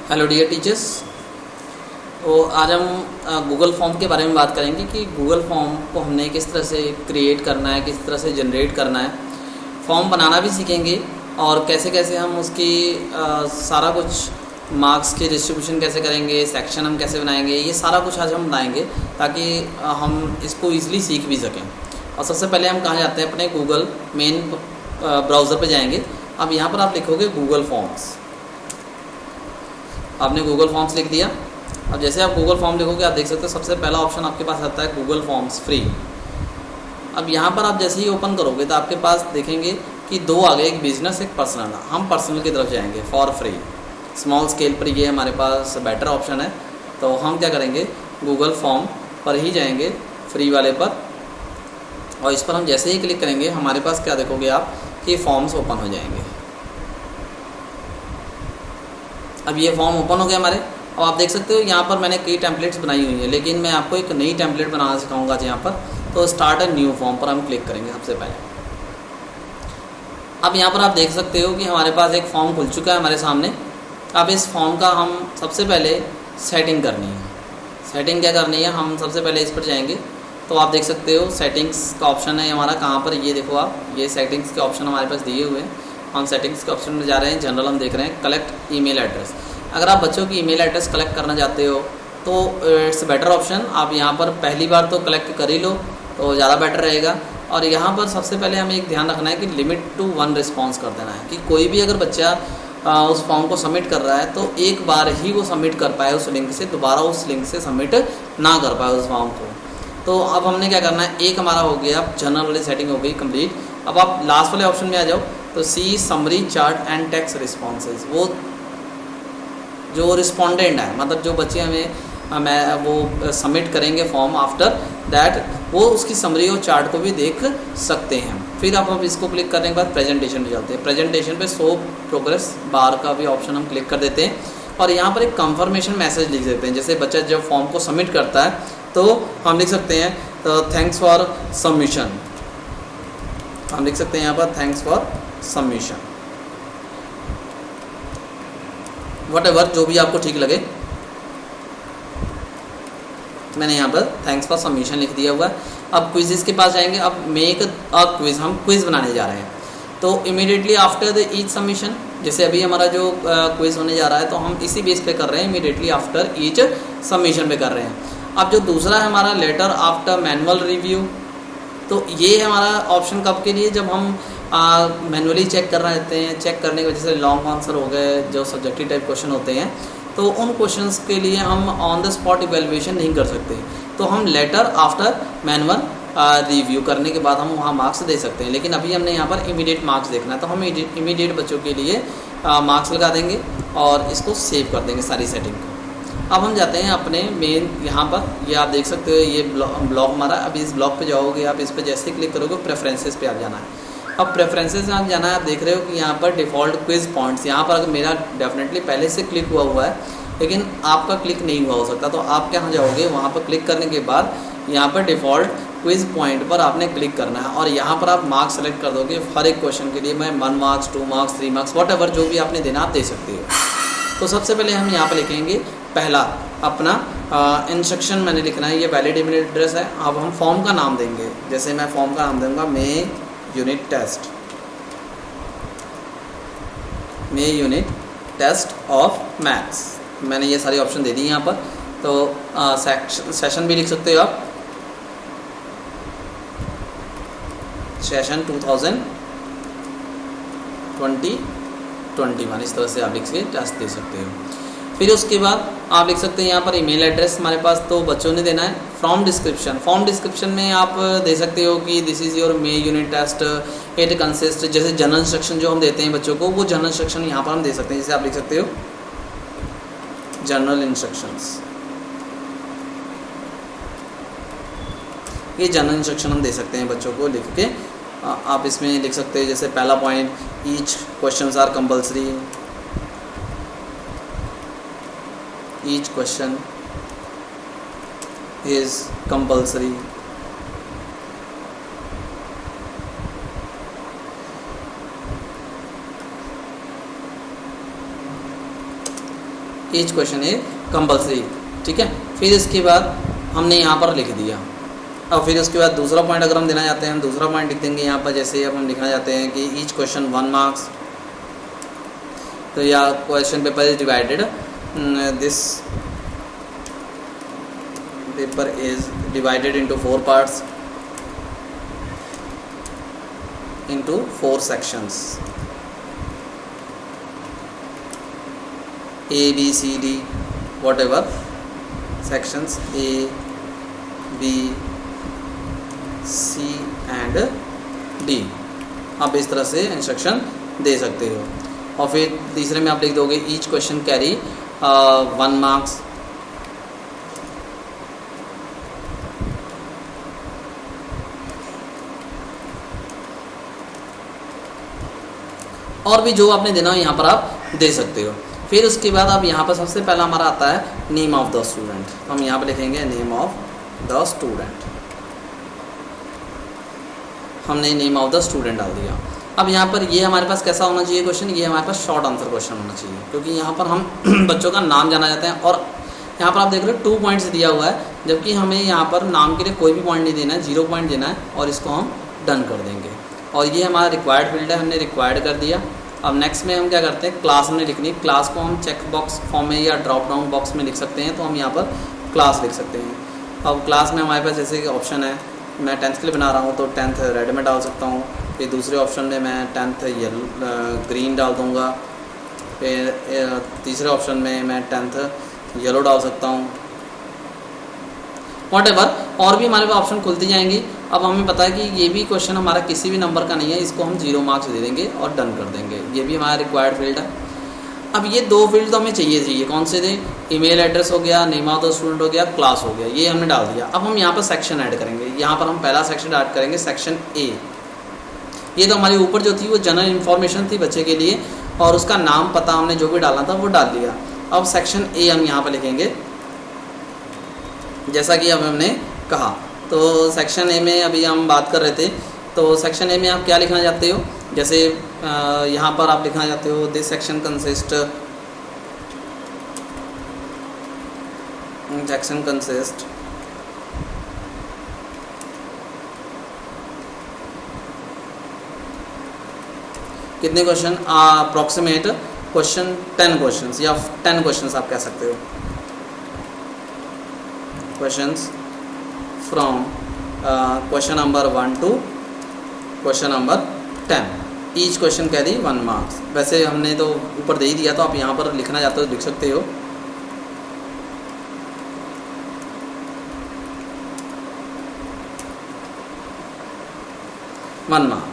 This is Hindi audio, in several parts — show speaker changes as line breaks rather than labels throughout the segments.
Hello dear teachers. तो आज हम गूगल फॉर्म के बारे में बात करेंगे कि गूगल फॉर्म को हमने किस तरह से क्रिएट करना है, किस तरह से जनरेट करना है, फॉर्म बनाना भी सीखेंगे और कैसे कैसे हम उसकी सारा कुछ मार्क्स की डिस्ट्रीब्यूशन कैसे करेंगे, सेक्शन हम कैसे बनाएंगे, ये सारा कुछ आज हम बनाएंगे ताकि हम इसको ईज़िली सीख भी सकें। और सबसे पहले हम कहाँ जाते हैं, अपने गूगल मेन ब्राउज़र पे जाएंगे। अब यहाँ पर आप लिखोगे गूगल फॉर्म्स। आपने गूगल फॉर्म्स लिख दिया। अब जैसे आप गूगल फॉर्म लिखोगे आप देख सकते हो सबसे पहला ऑप्शन आपके पास आता है गूगल फॉर्म्स फ्री। अब यहाँ पर आप जैसे ही ओपन करोगे तो आपके पास देखेंगे कि दो आ गए, एक बिजनेस एक पर्सनल। हम पर्सनल की तरफ जाएंगे, फॉर फ्री स्मॉल स्केल पर ये हमारे पास बेटर ऑप्शन है। तो हम क्या करेंगे, गूगल फॉर्म पर ही जाएंगे, फ्री वाले पर, और इस पर हम जैसे ही क्लिक करेंगे हमारे पास क्या देखोगे आप कि फॉर्म्स ओपन हो जाएंगे। अब ये फॉर्म ओपन हो गया हमारे। अब आप देख सकते हो यहाँ पर मैंने कई टेम्पलेट्स बनाई हुई है, लेकिन मैं आपको एक नई टेम्पलेट बनाना सिखाऊंगा यहाँ पर। तो स्टार्ट अ न्यू फॉर्म पर हम क्लिक करेंगे सबसे पहले। अब यहाँ पर आप देख सकते हो कि हमारे पास एक फॉर्म खुल चुका है हमारे सामने। अब इस फॉर्म का हम सबसे पहले सेटिंग करनी है। सेटिंग क्या करनी है, हम सबसे पहले इस पर जाएंगे। तो आप देख सकते हो सेटिंग्स का ऑप्शन है हमारा, कहाँ पर, ये देखो आप, ये सेटिंग्स के ऑप्शन हमारे पास दिए हुए हैं। हम सेटिंग्स के ऑप्शन में जा रहे हैं, जनरल हम देख रहे हैं, कलेक्ट ईमेल एड्रेस। अगर आप बच्चों की ईमेल एड्रेस कलेक्ट करना चाहते हो तो इट्स बेटर ऑप्शन। आप यहाँ पर पहली बार तो कलेक्ट कर ही लो तो ज़्यादा बेटर रहेगा। और यहाँ पर सबसे पहले हमें एक ध्यान रखना है कि लिमिट टू 1 रिस्पॉन्स कर देना है, कि कोई भी अगर बच्चा उस फॉर्म को सबमिट कर रहा है तो एक बार ही वो सबमिट कर पाए उस लिंक से, दोबारा उस लिंक से सबमिट ना कर पाए उस फॉर्म को। तो अब हमने क्या करना है, एक हमारा हो गया, जनरल वाली सेटिंग हो गई कंप्लीट। अब आप लास्ट वाले ऑप्शन में आ जाओ तो see summary chart and text responses. वो जो रिस्पोंडेंट है, मतलब जो बच्चे हमें वो सबमिट करेंगे फॉर्म, आफ्टर दैट वो उसकी समरी और चार्ट को भी देख सकते हैं। फिर आप इसको क्लिक करने के बाद प्रेजेंटेशन पे चलते हैं। प्रेजेंटेशन पे शो प्रोग्रेस बार का भी ऑप्शन हम क्लिक कर देते हैं और यहाँ पर एक कंफर्मेशन मैसेज लिख देते हैं। जैसे बच्चा जब फॉर्म को सबमिट करता है तो हम लिख सकते हैं तो थैंक्स फॉर सबमिशन। हम लिख सकते हैं यहाँ पर थैंक्स फॉर सबमिशन, व्हाटएवर जो भी आपको ठीक लगे। मैंने यहाँ पर थैंक्स फॉर सबमिशन लिख दिया हुआ है। अब क्विज़ेस के पास जाएंगे। अब मेक अ क्विज़, हम क्विज़ बनाने जा रहे हैं। तो immediately after the each submission, जैसे अभी हमारा जो क्विज़ होने जा रहा है तो हम इसी बेस पे कर रहे हैं, इमीडिएटली आफ्टर ईच सबमिशन पे कर रहे हैं। अब जो दूसरा है हमारा लेटर आफ्टर मैनुअल रिव्यू, तो ये हमारा ऑप्शन कब के लिए, जब हम मैनुअली चेक कर रहे होते हैं। चेक करने की वजह से लॉन्ग आंसर हो गए, जो सब्जेक्टिव टाइप क्वेश्चन होते हैं, तो उन क्वेश्चंस के लिए हम ऑन द स्पॉट इवेल्युएशन नहीं कर सकते। तो हम लेटर आफ्टर मैनुअल रिव्यू करने के बाद हम वहाँ मार्क्स दे सकते हैं। लेकिन अभी हमने यहाँ पर इमीडिएट मार्क्स देखना है, तो हम इमीडिएट बच्चों के लिए मार्क्स लगा देंगे और इसको सेव कर देंगे सारी सेटिंग को। अब हम जाते हैं अपने मेन, यहाँ पर ये आप देख सकते हो, ये ब्लॉग हमारा। अब इस ब्लॉग पे जाओगे आप, इस पर जैसे क्लिक करोगे प्रेफरेंसेस पे आप जाना है। अब प्रेफरेंसेस में आप जाना है, आप देख रहे हो कि यहाँ पर डिफ़ॉल्ट क्विज़ पॉइंट्स, यहाँ पर अगर मेरा डेफिनेटली पहले से क्लिक हुआ है लेकिन आपका क्लिक नहीं हुआ हो सकता। तो आप कहाँ जाओगे, वहाँ पर क्लिक करने के बाद यहाँ पर डिफ़ॉल्ट क्विज़ पॉइंट पर आपने क्लिक करना है और यहाँ पर आप मार्क्स सेलेक्ट कर दोगे। हर एक क्वेश्चन के लिए मैं 1 मार्क्स 2 मार्क्स 3 मार्क्स व्हाटएवर जो भी आपने देना आप दे सकते हो। तो सबसे पहले हम यहाँ पर लिखेंगे पहला अपना इंस्ट्रक्शन मैंने लिखना है, ये वैलिड ईमेल एड्रेस है। अब हम फॉर्म का नाम देंगे, जैसे मैं फॉर्म का नाम दूंगा मे यूनिट टेस्ट ऑफ मैथ्स। मैंने ये सारी ऑप्शन दे दी यहाँ पर। तो सेशन भी लिख सकते हो आप, सेशन 2020-21, इस तरह से आप लिख के टेस्ट दे सकते हो। फिर उसके बाद आप लिख सकते हैं यहाँ पर ईमेल एड्रेस हमारे पास तो बच्चों ने देना है। फ्रॉम डिस्क्रिप्शन, फॉर्म डिस्क्रिप्शन में आप दे सकते हो कि this is your May unit test, it consist, जैसे जनरल इंस्ट्रक्शन जो हम देते हैं बच्चों को, वो जनरल इंस्ट्रक्शन यहाँ पर हम दे सकते हैं। जैसे आप लिख सकते हो जनरल इंस्ट्रक्शंस, ये जनरल इंस्ट्रक्शन हम दे सकते हैं बच्चों को लिख के। आप इसमें लिख सकते हैं जैसे पहला point, each questions are compulsory, each question is compulsory, each question is compulsory, ठीक है। फिर इसके बाद हमने यहाँ पर लिख दिया। अब फिर उसके बाद दूसरा पॉइंट अगर हम देना चाहते हैं, हम दूसरा पॉइंट लिख देंगे यहाँ पर। जैसे अब हम लिखना चाहते हैं कि ईच क्वेश्चन 1 मार्क्स, तो या question paper is divided, this paper is divided into 4 parts into 4 sections, A, B, C, D, whatever sections A, B, C and D, आप इस तरह से इंस्ट्रक्शन दे सकते हो। और फिर तीसरे में आप लिख दोगे ईच क्वेश्चन कैरी 1 मार्क्स। और भी जो आपने देना हो यहाँ पर आप दे सकते हो। फिर उसके बाद अब यहाँ पर सबसे पहला हमारा आता है नेम ऑफ द स्टूडेंट। तो हम यहाँ पर लिखेंगे नेम ऑफ द स्टूडेंट। हमने नेम ऑफ द स्टूडेंट डाल दिया। अब यहाँ पर ये हमारे पास कैसा होना चाहिए क्वेश्चन, ये हमारे पास शॉर्ट आंसर क्वेश्चन होना चाहिए, क्योंकि यहाँ पर हम बच्चों का नाम जाना चाहते हैं। और यहाँ पर आप देख रहे हो 2 पॉइंट्स दिया हुआ है, जबकि हमें यहाँ पर नाम के लिए कोई भी पॉइंट नहीं देना है, 0 पॉइंट देना है और इसको हम डन कर देंगे। और ये हमारा रिक्वायर्ड फील्ड है, हमने रिक्वायर्ड कर दिया। अब नेक्स्ट में हम क्या करते हैं, क्लास हमने लिखनी। क्लास को हम चेक बॉक्स फॉर्म में या ड्रॉप डाउन बॉक्स में लिख सकते हैं, तो हम यहाँ पर क्लास लिख सकते हैं। अब क्लास में हमारे पास जैसे कि ऑप्शन है, मैं 10th के लिए बना रहा हूँ तो 10th रेड में डाल सकता हूँ। फिर दूसरे ऑप्शन में मैं 10th ग्रीन डाल दूँगा। फिर तीसरे ऑप्शन में मैं 10th येलो डाल सकता हूँ, वॉटेवर। और भी हमारे पास ऑप्शन खुलती जाएंगी। अब हमें पता है कि ये भी क्वेश्चन हमारा किसी भी नंबर का नहीं है, इसको हम 0 मार्क्स दे देंगे और डन कर देंगे। ये भी हमारा रिक्वायर्ड फील्ड है। अब ये 2 फील्ड तो हमें चाहिए। कौन से थे, ईमेल एड्रेस हो गया, नेम ऑफ द स्टूडेंट हो गया, क्लास हो गया, ये हमने डाल दिया। अब हम यहाँ पर सेक्शन ऐड करेंगे। यहाँ पर हम पहला सेक्शन ऐड करेंगे, सेक्शन ए। ये तो हमारी ऊपर जो थी वो जनरल इन्फॉर्मेशन थी बच्चे के लिए, और उसका नाम पता हमने जो भी डालना था वो डाल दिया। अब सेक्शन ए हम यहाँ पर लिखेंगे, जैसा कि अब हमने कहा। तो सेक्शन ए में अभी हम बात कर रहे थे, तो सेक्शन ए में आप क्या लिखना चाहते हो। जैसे यहाँ पर आप लिखना चाहते हो दिस सेक्शन कंसिस्ट कितने क्वेश्चन, अप्रॉक्सीमेट क्वेश्चन 10 क्वेश्चंस या 10 क्वेश्चंस आप कह सकते हो। Questions from question number 1 to question number 10, each question carry 1 marks. वैसे हमने तो ऊपर दे ही दिया, तो आप यहाँ पर लिखना चाहते हो लिख सकते हो। वन मार्क,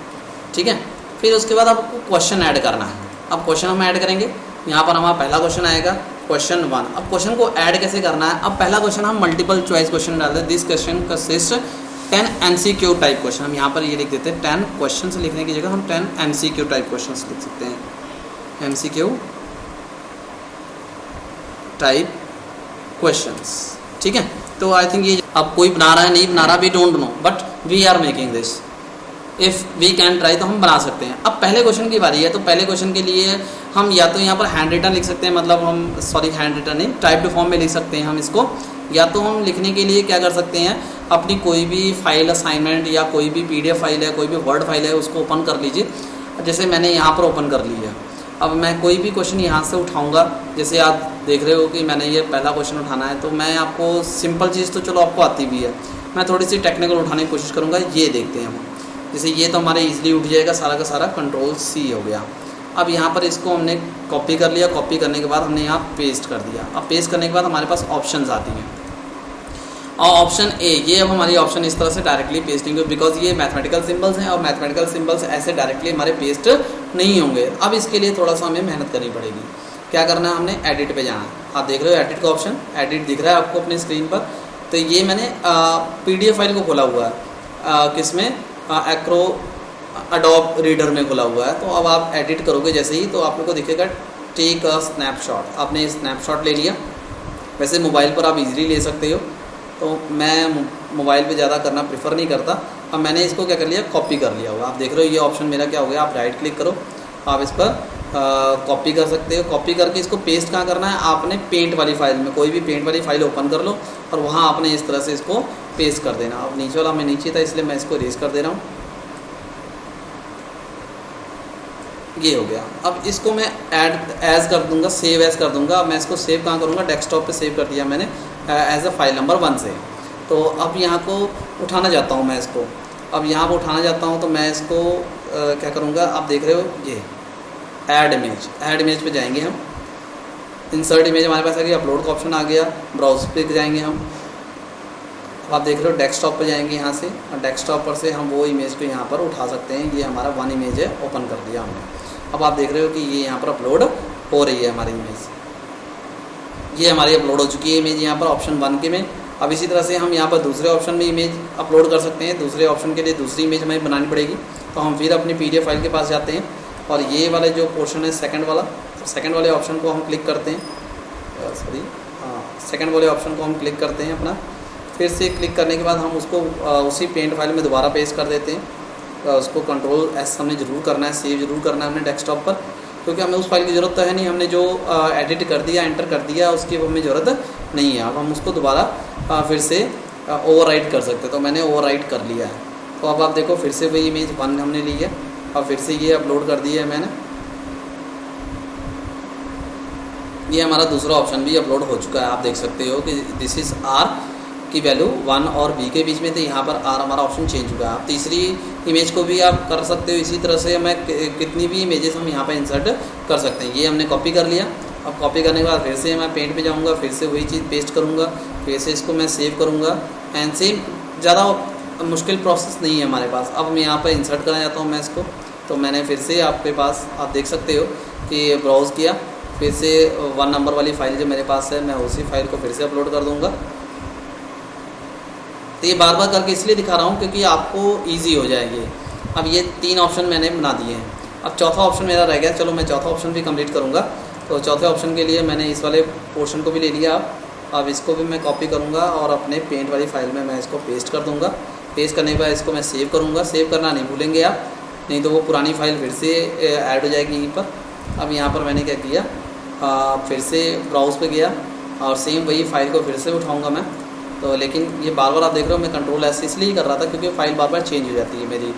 ठीक है। फिर उसके बाद आपको क्वेश्चन ऐड करना है। अब क्वेश्चन हम ऐड करेंगे। यहाँ पर हमारा पहला क्वेश्चन आएगा क्वेश्चन 1। अब क्वेश्चन को ऐड कैसे करना है, अब पहला क्वेश्चन हम मल्टीपल चॉइस क्वेश्चन डालते हैं। This question consist 10 MCQ type question. हम यहाँ पर ये लिख देते हैं 10 क्वेश्चन लिखने की जगह हम 10 MCQ टाइप क्वेश्चन लिख सकते हैं। MCQ टाइप क्वेश्चंस, ठीक है। तो आई थिंक ये अब कोई बना रहा है नहीं बना रहा, we don't know, but we are making this. If we can try, तो हम बना सकते हैं। अब पहले क्वेश्चन की बारी है, तो पहले क्वेश्चन के लिए हम या तो यहाँ पर हैंड रिटन लिख सकते हैं, मतलब हम हैंड रिटन नहीं, टाइप्ड फॉर्म में लिख सकते हैं हम इसको। या तो हम लिखने के लिए क्या कर सकते हैं, अपनी कोई भी फाइल असाइनमेंट या कोई भी PDF फाइल है, कोई भी वर्ड फाइल है, उसको ओपन कर लीजिए। जैसे मैंने यहाँ पर ओपन कर ली है। अब मैं कोई भी क्वेश्चन यहाँ से उठाऊँगा। जैसे आप देख रहे हो कि मैंने ये पहला क्वेश्चन उठाना है, तो मैं आपको सिंपल चीज़ तो चलो आपको आती भी है, मैं थोड़ी सी टेक्निकल उठाने की कोशिश करूँगा। ये देखते हैं हम, जैसे ये तो हमारे इजीली उठ जाएगा, सारा का सारा Ctrl+C हो गया। अब यहाँ पर इसको हमने कॉपी कर लिया। कॉपी करने के बाद हमने यहाँ पेस्ट कर दिया। अब पेस्ट करने के बाद हमारे पास ऑप्शंस आती हैं, और ऑप्शन ए, ये अब हमारी ऑप्शन इस तरह से डायरेक्टली पेस्ट नहीं होगी, बिकॉज ये मैथमेटिकल सिंबल्स हैं, और मैथमेटिकल सिंबल्स ऐसे डायरेक्टली हमारे पेस्ट नहीं होंगे। अब इसके लिए थोड़ा सा हमें मेहनत करनी पड़ेगी। क्या करना है, हमने एडिट पे जाना है। आप देख रहे हो एडिट का ऑप्शन, एडिट दिख रहा है आपको अपनी स्क्रीन पर। तो ये मैंने PDF फाइल को खोला हुआ है, किसमें, एक्रो अडोब रीडर में खुला हुआ है। तो अब आप एडिट करोगे जैसे ही, तो आप लोग को दिखेगा टेक अ स्नैपशॉट। आपने स्नैपशॉट ले लिया। वैसे मोबाइल पर आप इजीली ले सकते हो, तो मैं मोबाइल पे ज़्यादा करना प्रेफर नहीं करता। अब मैंने इसको क्या कर लिया, कॉपी कर लिया हुआ। आप देख रहे हो ये ऑप्शन मेरा क्या हो गया। आप राइट क्लिक करो, आप इस पर कॉपी कर सकते हो। कॉपी करके इसको पेस्ट कहाँ करना है, आपने पेंट वाली फाइल में, कोई भी पेंट वाली फाइल ओपन कर लो और वहाँ आपने इस तरह से इसको पेस्ट कर देना। अब नीचे वाला मैं नीचे था इसलिए मैं इसको इरेज कर दे रहा हूँ, ये हो गया। अब इसको मैं ऐड एज कर दूंगा, सेव एज कर दूंगा। मैं इसको सेव कहाँ करूँगा, डेस्कटॉप पे सेव कर दिया मैंने एज अ फाइल नंबर 1 से। तो अब यहाँ को उठाना चाहता हूँ मैं इसको, अब यहाँ पर उठाना चाहता हूँ तो मैं इसको क्या करूँगा, आप देख रहे हो ये ऐड इमेज पे जाएंगे हम, इंसर्ट इमेज हमारे पास आ गई, अपलोड का ऑप्शन आ गया, ब्राउज पे जाएंगे हम। अब आप देख रहे हो डेस्कटॉप पे जाएंगे यहाँ से, और डेस्कटॉप पर से हम वो इमेज को यहाँ पर उठा सकते हैं। ये हमारा 1 इमेज है, ओपन कर दिया हमने। अब आप देख रहे हो कि ये यहाँ पर अपलोड हो रही है हमारी इमेज, ये हमारी अपलोड हो चुकी है इमेज यहाँ पर ऑप्शन 1 के में। अब इसी तरह से हम यहाँ पर दूसरे ऑप्शन में इमेज अपलोड कर सकते हैं। दूसरे ऑप्शन के लिए दूसरी इमेज हमें बनानी पड़ेगी, तो हम फिर अपनी PDF फाइल के पास जाते हैं और ये वाला जो पोर्शन है सेकंड वाला, तो सेकंड वाले ऑप्शन को हम क्लिक करते हैं, सेकंड वाले ऑप्शन को हम क्लिक करते हैं अपना। फिर से क्लिक करने के बाद हम उसको उसी पेंट फाइल में दोबारा पेस्ट कर देते हैं। उसको कंट्रोल एस हमने ज़रूर करना है, सेव ज़रूर करना है हमने डेस्कटॉप पर, क्योंकि हमें उस फाइल की ज़रूरत तो है नहीं, हमने जो एडिट कर दिया, एंटर कर दिया, उसकी हमें ज़रूरत नहीं है। अब हम उसको दोबारा फिर से ओवरराइट कर सकते हैं, तो मैंने ओवरराइट कर लिया है। तो अब आप देखो फिर से वही इमेज 1 हमने ली है, अब फिर से ये अपलोड कर दिया है मैंने। ये हमारा दूसरा ऑप्शन भी अपलोड हो चुका है। आप देख सकते हो कि दिस इज़ आर की वैल्यू 1 और बी के बीच में थे, यहाँ पर आर हमारा ऑप्शन चेंज हुआ है। आप तीसरी इमेज को भी आप कर सकते हो इसी तरह से। मैं कितनी भी इमेजेस हम यहाँ पर इंसर्ट कर सकते हैं। ये हमने कॉपी कर लिया। अब कॉपी करने के बाद फिर से मैं पेंट पे जाऊँगा, फिर से वही चीज़ पेस्ट करूँगा, फिर से इसको मैं सेव करूँगा। एंड सेम ज़्यादा मुश्किल प्रोसेस नहीं है हमारे पास। अब मैं यहाँ पर इंसर्ट करना चाहता हूँ मैं इसको, तो मैंने फिर से आपके पास आप देख सकते हो कि ब्राउज़ किया, फिर से 1 नंबर वाली फ़ाइल जो मेरे पास है मैं उसी फाइल को फिर से अपलोड कर दूँगा। तो ये बार बार करके इसलिए दिखा रहा हूँ क्योंकि आपको ईजी हो जाएगी। अब ये 3 ऑप्शन मैंने बना दिए हैं। अब चौथा ऑप्शन मेरा रह गया, चलो मैं चौथा ऑप्शन भी कंप्लीट करूँगा। तो चौथे ऑप्शन के लिए मैंने इस वाले पोर्शन को भी ले लिया। अब इसको भी मैं कॉपी करूँगा और अपने पेंट वाली फाइल में मैं इसको पेस्ट कर दूँगा। पेस्ट करने के बाद इसको मैं सेव करूँगा। सेव करना नहीं भूलेंगे आप, नहीं तो वो पुरानी फाइल फिर से ऐड हो जाएगी यहीं पर। अब यहाँ पर मैंने क्या किया, फिर से ब्राउज़ पे गया और सेम वही फाइल को फिर से उठाऊँगा मैं। तो लेकिन ये बार बार आप देख रहे हो मैं कंट्रोल एस इसलिए ही कर रहा था क्योंकि फाइल बार बार चेंज हो जाती है मेरी।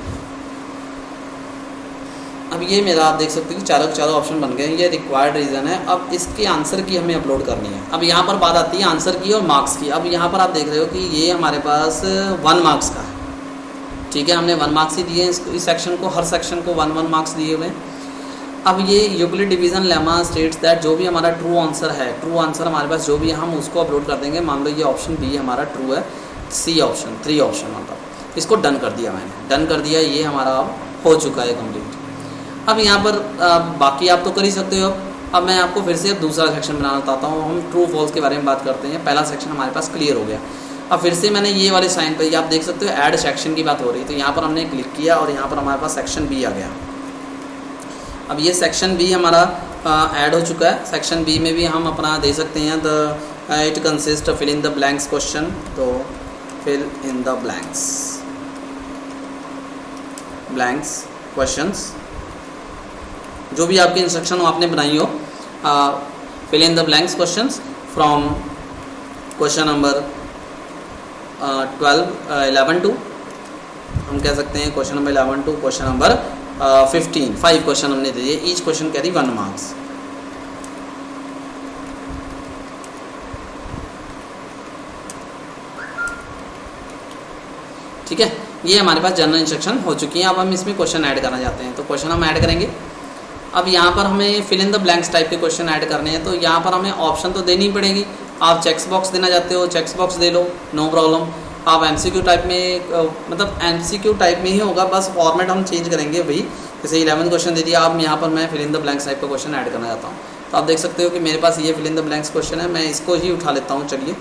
अब ये मेरा आप देख सकते हो कि चारों ऑप्शन बन गए हैं। ये रिक्वायर्ड रीज़न है। अब इसके आंसर की हमें अपलोड करनी है। अब यहाँ पर बात आती है आंसर की और मार्क्स की। अब यहाँ पर आप देख रहे हो कि ये हमारे पास 1 मार्क्स का है, ठीक है। हमने 1 मार्क्स ही दिए हैं इस सेक्शन को, हर सेक्शन को 1 मार्क्स दिए हुए हैं। अब ये Euclid division lemma states that जो भी हमारा ट्रू आंसर है, ट्रू आंसर हमारे पास जो भी हम उसको अपलोड कर देंगे। मान लो ये ऑप्शन बी हमारा ट्रू है, सी ऑप्शन 3 ऑप्शन मतलब इसको डन कर दिया मैंने, डन कर दिया। ये हमारा अब हो चुका है कंप्लीट। अब यहाँ पर बाकी आप तो कर ही सकते हो। अब मैं आपको फिर से अब दूसरा सेक्शन बनाना चाहता हूँ। हम ट्रू फॉल्स के बारे में बात करते हैं। पहला सेक्शन हमारे पास क्लियर हो गया। अब फिर से मैंने ये वाले साइन पर, ये आप देख सकते हो ऐड सेक्शन की बात हो रही है, तो यहाँ पर हमने क्लिक किया और यहाँ पर हमारे पास सेक्शन बी आ गया। अब ये सेक्शन बी हमारा ऐड हो चुका है। सेक्शन बी में भी हम अपना दे सकते हैं it consist fill in the blanks question. तो fill in the blanks questions, जो भी आपकी इंस्ट्रक्शन हो आपने बनाई हो, fill in the blanks questions from question number 11 to, हम कह सकते हैं question number 11 to question number 15। 5 क्वेश्चन हमने दे दिए, ईच क्वेश्चन कैरी 1 मार्क्स। ठीक है, ये हमारे पास जनरल इंस्ट्रक्शन हो चुकी है। अब हम इसमें क्वेश्चन ऐड करना चाहते हैं, तो क्वेश्चन हम ऐड करेंगे। अब यहाँ पर हमें fill in the blanks type के क्वेश्चन ऐड करने हैं, तो यहाँ पर हमें ऑप्शन तो देनी पड़ेगी। आप चेक्स बॉक्स देना चाहते हो, चेक्स बॉक्स दे लो, नो प्रॉब्लम। आप एमसीक्यू टाइप में मतलब एमसीक्यू टाइप में ही होगा, बस फॉर्मेट हम चेंज करेंगे वही। जैसे 11 क्वेश्चन दे दिया, अब यहाँ पर मैं fill in the blanks type का क्वेश्चन ऐड करना चाहता हूँ। तो आप देख सकते हो कि मेरे पास ये fill in the blanks question है, मैं इसको ही उठा लेता हूँ। चलिए,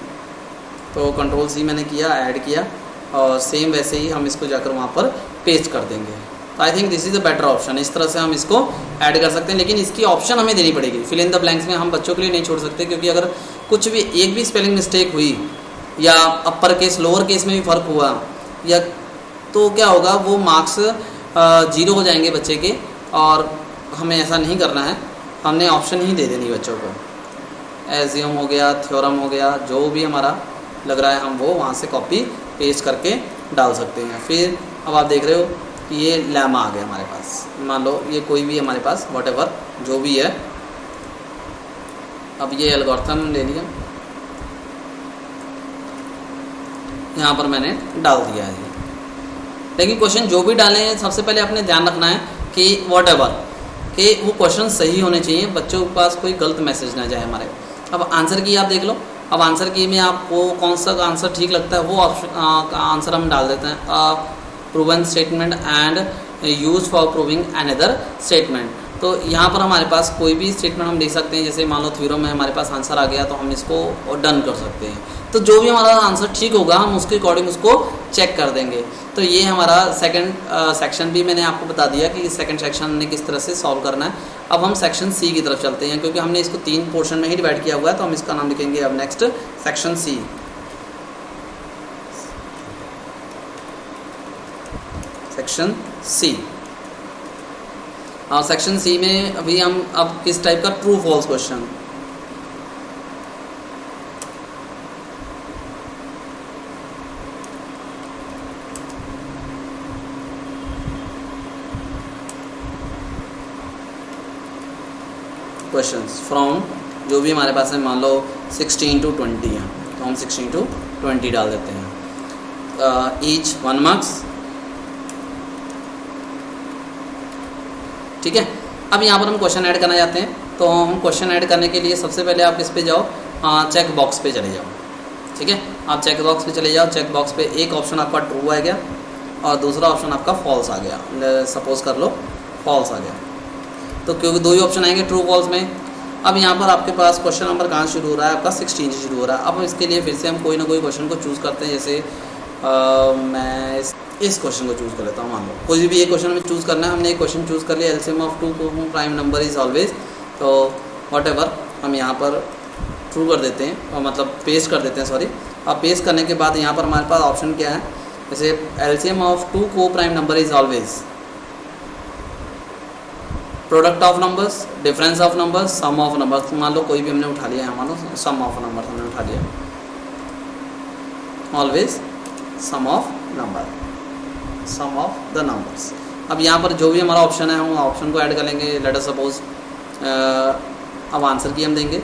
तो कंट्रोल सी मैंने किया, ऐड किया, और सेम वैसे ही हम इसको जाकर वहाँ पर पेस्ट कर देंगे। तो I think this is a better option. इस तरह से हम इसको ऐड कर सकते हैं, लेकिन इसकी ऑप्शन हमें देनी पड़ेगी। फिल इन द ब्लैंक्स में हम बच्चों के लिए नहीं छोड़ सकते, क्योंकि अगर कुछ भी एक भी स्पेलिंग मिस्टेक हुई या अपर केस लोअर केस में भी फ़र्क हुआ या तो क्या होगा, वो मार्क्स 0 हो जाएंगे बच्चे के, और हमें ऐसा नहीं करना है, हमने ऑप्शन ही दे देनी बच्चों को। एज्यूम हो गया, थ्योरम हो गया, जो भी हमारा लग रहा है हम वो वहाँ से कॉपी पेस्ट करके डाल सकते हैं। फिर अब आप देख रहे हो कि ये लैमा आ गया हमारे पास, मान लो ये कोई भी हमारे पास व्हाटएवर जो भी है। अब ये एल्गोरिथम ले लिया, यहाँ पर मैंने डाल दिया है। लेकिन क्वेश्चन जो भी डालें सबसे पहले आपने ध्यान रखना है कि व्हाटएवर कि वो क्वेश्चन सही होने चाहिए, बच्चों के पास कोई गलत मैसेज ना जाए हमारे। अब आंसर की आप देख लो, अब आंसर की में आपको कौन सा आंसर ठीक लगता है वो आंसर हम डाल देते हैं। Proven statement and use for proving another statement. तो यहाँ पर हमारे पास कोई भी स्टेटमेंट हम लिख सकते हैं, जैसे मान लो थ्योरम में हमारे पास आंसर आ गया तो हम इसको डन कर सकते हैं। तो जो भी हमारा आंसर ठीक होगा हम उसके अकॉर्डिंग उसको चेक कर देंगे। तो ये हमारा सेकंड सेक्शन भी मैंने आपको बता दिया कि सेकंड सेक्शन ने किस तरह से सॉल्व करना है। अब हम सेक्शन सी की तरफ चलते हैं, क्योंकि हमने इसको 3 पोर्शन में ही डिवाइड किया हुआ है, तो हम इसका नाम लिखेंगे अब next section C. Section C. और सेक्शन सी में अभी हम अब किस टाइप का true false question, questions from जो भी हमारे पास है, मान लो 16 to 20 है तो हम 16 to 20 डाल देते हैं। ईच 1 मार्क्स, ठीक है। अब यहाँ पर हम क्वेश्चन ऐड करना चाहते हैं, तो हम क्वेश्चन ऐड करने के लिए सबसे पहले आप किस पे जाओ, चेक बॉक्स पे चले जाओ, ठीक है। आप चेक बॉक्स पे चले जाओ, चेक बॉक्स पे एक ऑप्शन आपका ट्रू आ गया और दूसरा ऑप्शन आपका फॉल्स आ गया। सपोज कर लो फॉल्स आ गया, तो क्योंकि 2 ही ऑप्शन आएंगे ट्रू फॉल्स में। अब यहाँ पर आपके पास क्वेश्चन नंबर कहाँ शुरू हो रहा है, आपका 16 से शुरू हो रहा है। अब इसके लिए फिर से हम कोई ना कोई क्वेश्चन को चूज़ करते हैं, जैसे मैं इस क्वेश्चन को चूज़ कर लेता हूँ। मान लो कोई भी एक क्वेश्चन में चूज़ करना है, हमने एक क्वेश्चन चूज़ कर लिया, LCM of 2 prime number is always, तो व्हाटएवर हम यहाँ पर ट्रू कर देते हैं, और मतलब पेस्ट कर देते हैं, सॉरी। अब पेस्ट करने के बाद यहाँ पर हमारे पास ऑप्शन क्या है, जैसे LCM of 2 coprime number is always product of numbers, difference of numbers, sum of numbers. मान लो कोई भी हमने उठा लिया है, मान लो सम ऑफ नंबर्स हमने उठा लिया, always sum of number, sum of the numbers. अब यहाँ पर जो भी हमारा ऑप्शन है हम ऑप्शन को ऐड कर लेंगे। लेट अस सपोज अब आंसर की हम देंगे,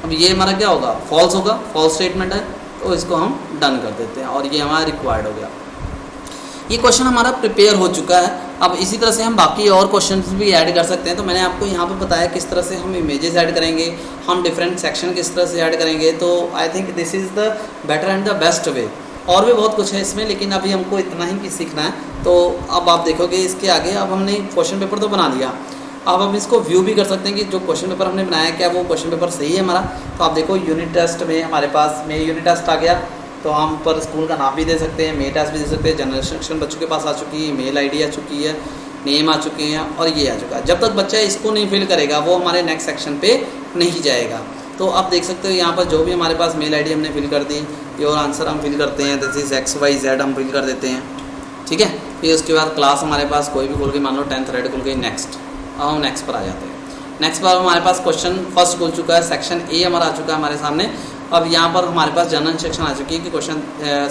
अब ये हमारा क्या होगा, फॉल्स होगा, फॉल्स स्टेटमेंट है, तो इसको हम डन कर देते हैं और ये हमारा रिक्वायर्ड हो गया। ये क्वेश्चन हमारा प्रिपेयर हो चुका है। अब इसी तरह से हम बाकी और क्वेश्चंस भी ऐड कर सकते हैं। तो मैंने आपको यहाँ पे बताया किस तरह से हम इमेजेस ऐड करेंगे, हम डिफरेंट सेक्शन किस तरह से ऐड करेंगे। तो I think this is the better and the best way. और भी बहुत कुछ है इसमें, लेकिन अभी हमको इतना ही सीखना है। तो अब आप देखोगे इसके आगे, अब हमने क्वेश्चन पेपर तो बना लिया, अब हम इसको व्यू भी कर सकते हैं कि जो क्वेश्चन पेपर हमने बनाया क्या वो क्वेश्चन पेपर सही है हमारा। तो आप देखो यूनिट टेस्ट में हमारे पास में यूनिट टेस्ट आ गया, तो हम पर स्कूल का नाम भी दे सकते हैं, मे टेस्ट भी दे सकते हैं, जनरल सेक्शन बच्चों के पास आ चुकी है, मेल आईडी आ चुकी है, नेम आ चुके हैं और ये आ चुका है। जब तक बच्चा इसको नहीं फिल करेगा वो हमारे नेक्स्ट सेक्शन पे नहीं जाएगा। तो आप देख सकते हो यहाँ पर जो भी हमारे पास मेल आईडी हमने फिल कर दी, योर आंसर हम फिल करते हैं, दिस इज XYZ हम फिल कर देते हैं, ठीक है। फिर उसके बाद क्लास हमारे पास कोई भी खुल गई, मान लो 10th रेड खुल गई, नेक्स्ट। अब हम नेक्स्ट पर आ जाते हैं। नेक्स्ट पर हमारे पास क्वेश्चन फर्स्ट खुल चुका है, सेक्शन ए हमारा आ चुका है हमारे सामने। अब यहाँ पर हमारे पास जनरल सेक्शन आ चुकी है कि क्वेश्चन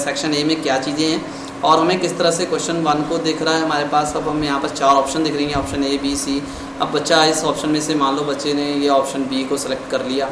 सेक्शन ए में क्या चीज़ें हैं और हमें किस तरह से क्वेश्चन 1 को दिख रहा है हमारे पास। अब हम यहाँ पर 4 ऑप्शन दिख रही हैं, ऑप्शन A B C। अब बच्चा इस ऑप्शन में से मान लो बच्चे ने ये ऑप्शन B को सिलेक्ट कर लिया,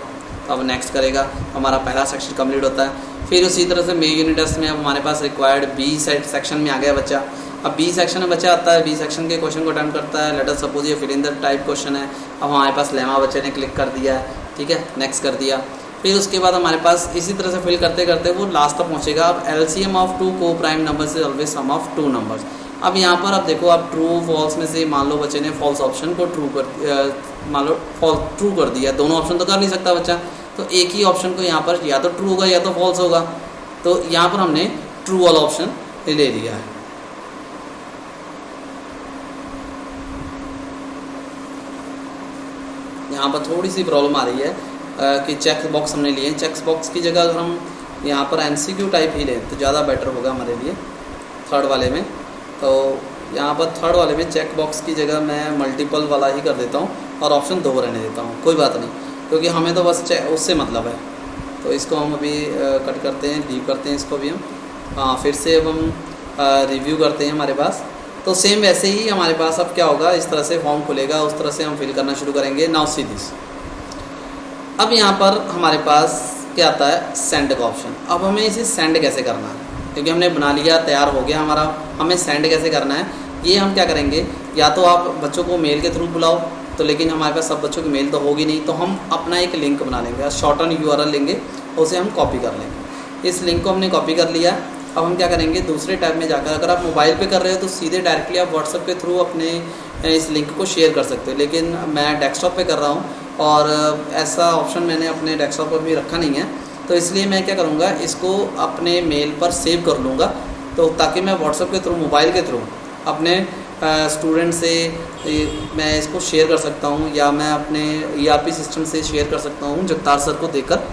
तो अब नेक्स्ट करेगा, हमारा पहला सेक्शन कंप्लीट होता है। फिर उसी तरह से मे यूनिट टेस्ट में अब हमारे पास रिक्वायर्ड B सेक्शन में आ गया बच्चा। अब B सेक्शन में बच्चा आता है, B सेक्शन के क्वेश्चन को अटेम्प्ट करता है। लेट अस सपोज ये fill in the type question है। अब हमारे पास लेमा बच्चे ने क्लिक कर दिया है, ठीक है, नेक्स्ट कर दिया। फिर उसके बाद हमारे पास इसी तरह से फिल करते करते वो लास्ट तक पहुंचेगा। अब LCM of 2 coprime number से ऑलवेज सम ऑफ 2 नंबर्स। अब यहाँ पर आप देखो, आप ट्रू फॉल्स में से मान लो बच्चे ने फॉल्स ऑप्शन को ट्रू कर मान लो फॉल्स ट्रू कर दिया। दोनों ऑप्शन तो कर नहीं सकता बच्चा, तो एक ही ऑप्शन को यहाँ पर या तो ट्रू होगा या तो फॉल्स होगा। तो यहाँ पर हमने ट्रू वाला ऑप्शन ले लिया है। यहाँ पर थोड़ी सी प्रॉब्लम आ रही है कि चेक बॉक्स हमने लिए, चेक बॉक्स की जगह अगर हम यहाँ पर MCQ टाइप ही लें तो ज़्यादा बेटर होगा हमारे लिए, थर्ड वाले में। तो यहाँ पर थर्ड वाले में चेक बॉक्स की जगह मैं मल्टीपल वाला ही कर देता हूँ और ऑप्शन 2 रहने देता हूँ, कोई बात नहीं, क्योंकि हमें तो बस उससे मतलब है। तो इसको हम अभी कट करते हैं, लीव करते हैं इसको भी हम। हाँ, फिर से अब हम रिव्यू करते हैं हमारे पास। तो सेम वैसे ही हमारे पास अब क्या होगा, इस तरह से फॉर्म खुलेगा, उस तरह से हम फिल करना शुरू करेंगे। Now see this. अब यहाँ पर हमारे पास क्या आता है, सेंड का ऑप्शन। अब हमें इसे सेंड कैसे करना है, क्योंकि हमने बना लिया, तैयार हो गया हमारा, हमें सेंड कैसे करना है ये हम क्या करेंगे। या तो आप बच्चों को मेल के थ्रू बुलाओ, तो लेकिन हमारे पास सब बच्चों की मेल तो होगी नहीं, तो हम अपना एक लिंक बना लेंगे, शॉर्टन URL लेंगे, उसे हम कॉपी कर लेंगे। इस लिंक को हमने कॉपी कर लिया। अब हम क्या करेंगे, दूसरे टैब में जाकर, अगर आप मोबाइल पे कर रहे हो तो सीधे डायरेक्टली आप व्हाट्सएप के थ्रू अपने इस लिंक को शेयर कर सकते हो, लेकिन मैं डेस्कटॉप पे कर रहा हूँ और ऐसा ऑप्शन मैंने अपने डेस्कटॉप पर भी रखा नहीं है, तो इसलिए मैं क्या करूँगा, इसको अपने मेल पर सेव कर लूँगा, तो ताकि मैं व्हाट्सएप के थ्रू, मोबाइल के थ्रू अपने स्टूडेंट से मैं इसको शेयर कर सकता हूँ, या मैं अपने ERP सिस्टम से शेयर कर सकता हूँ जगतार सर को देकर।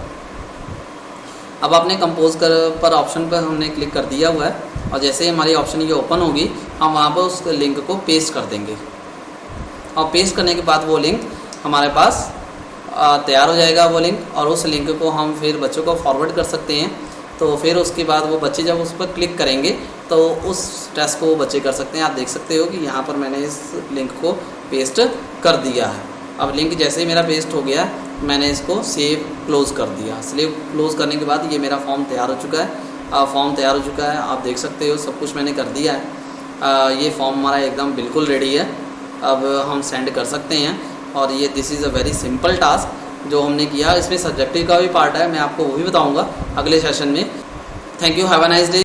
अब आपने कंपोज कर पर ऑप्शन पर हमने क्लिक कर दिया हुआ है, और जैसे ही हमारी ऑप्शन ये ओपन होगी, हम वहाँ पर उस लिंक को पेस्ट कर देंगे, और पेस्ट करने के बाद वो लिंक हमारे पास तैयार हो जाएगा वो लिंक, और उस लिंक को हम फिर बच्चों को फॉरवर्ड कर सकते हैं। तो फिर उसके बाद वो बच्चे जब उस पर क्लिक करेंगे तो उस टेस्ट को वो बच्चे कर सकते हैं। आप देख सकते हो कि यहाँ पर मैंने इस लिंक को पेस्ट कर दिया है। अब लिंक जैसे ही मेरा पेस्ट हो गया, मैंने इसको सेव क्लोज़ कर दिया। सेव क्लोज़ करने के बाद ये मेरा फॉर्म तैयार हो चुका है। फॉर्म तैयार हो चुका है, आप देख सकते हो सब कुछ मैंने कर दिया है। ये फॉर्म हमारा एकदम बिल्कुल रेडी है, अब हम सेंड कर सकते हैं। और ये this is a very simple task जो हमने किया। इसमें सब्जेक्टिव का भी पार्ट है, मैं आपको वो भी बताऊंगा अगले सेशन में। Thank you, have a nice day.